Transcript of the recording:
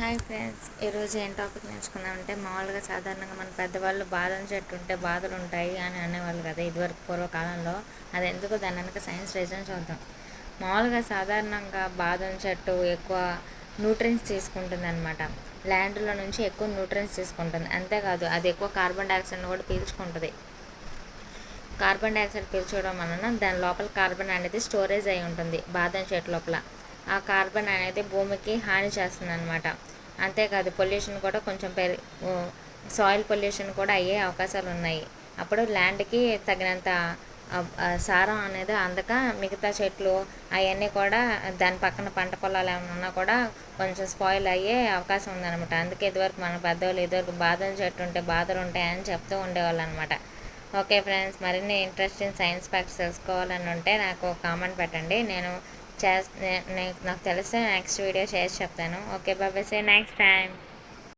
Hi friends, ఈరోజు ఏం topic నేర్చుకున్నామంటే మామూలుగా సాధారణంగా మన పెద్దవాళ్ళు బాదం చెట్టు ఉంటే బాధలు ఉంటాయి అని అనేవాళ్ళు కదా ఇదివరకు పూర్వకాలంలో. అది ఎందుకు దాని వెనక సైన్స్ రీజన్ చూద్దాం. మామూలుగా సాధారణంగా బాదం చెట్టు ఎక్కువ న్యూట్రియన్స్ తీసుకుంటుంది అనమాట. ల్యాండ్లో నుంచి ఎక్కువ న్యూట్రియన్స్ తీసుకుంటుంది. అంతేకాదు అది ఎక్కువ కార్బన్ డైఆక్సైడ్ని కూడా పీల్చుకుంటుంది. కార్బన్ డైఆక్సైడ్ పీల్చుకోవడం వలన దాని లోపల కార్బన్ అనేది స్టోరేజ్ అయి ఉంటుంది బాదం చెట్టు లోపల. ఆ కార్బన్ అనేది భూమికి హాని చేస్తుంది అనమాట. అంతేకాదు పొల్యూషన్ కూడా కొంచెం సాయిల్ పొల్యూషన్ కూడా అయ్యే అవకాశాలు ఉన్నాయి. అప్పుడు ల్యాండ్కి తగినంత సారం అనేది అందక మిగతా చెట్లు అవన్నీ కూడా దాని పక్కన పంట పొలాలు ఏమైనా ఉన్నా కూడా కొంచెం స్పాయిల్ అయ్యే అవకాశం ఉందన్నమాట. అందుకే ఇదివరకు మన పెద్దవాళ్ళు ఇదివరకు బాదం చెట్టు ఉంటే బాధలు ఉంటాయని చెప్తూ ఉండేవాళ్ళు అనమాట. ఓకే ఫ్రెండ్స్, మరిన్ని ఇంట్రెస్టింగ్ సైన్స్ ఫ్యాక్ట్స్ తెలుసుకోవాలని ఉంటే నాకు కామెంట్ పెట్టండి. నేను నాకు తెలిస్తే నెక్స్ట్ వీడియో చేసి చెప్తాను. Okay bye, say next time.